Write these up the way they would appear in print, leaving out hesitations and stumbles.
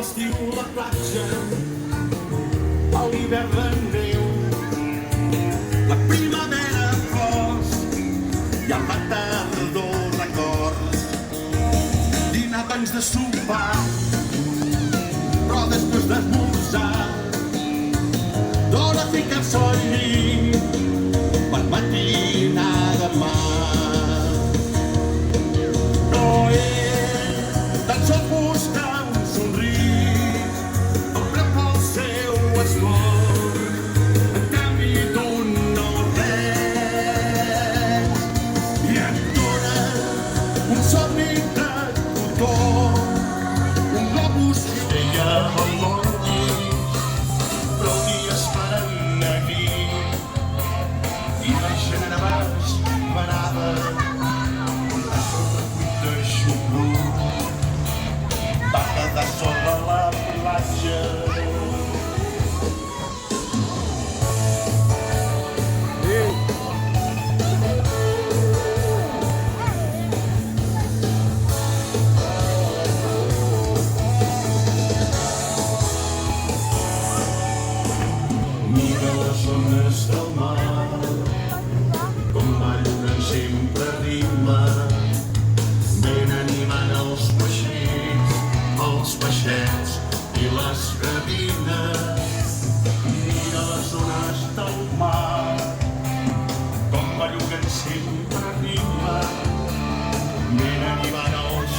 l'estiu la platja, a l'hivern la neu, la primavera flors i a la tardor records. Dinar abans de sopar, però després d'esmorzar, d'hora ficar-se al llit per matinada mar. No és tan sols buscar un somrís, obre pel seu esforç, en canvi d'un no res, i et dona un somni de cotó, un globus feia el món llis, però un dia es paren aquí i la gent en abans parava a sobre cuit de xucrut, va quedar sobre la platja. Mira les ones del mar, com ballen sempre a ritme, ben animant els peixets i les gavines. Mira les ones del mar, com ballen sempre a ritme, ben animant els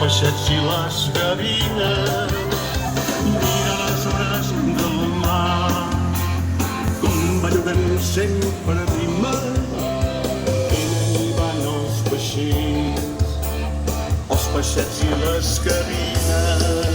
peixets i les gavines. Mira les ones del mar, com belluguen sempre a ritme, i van els peixets i les gavines.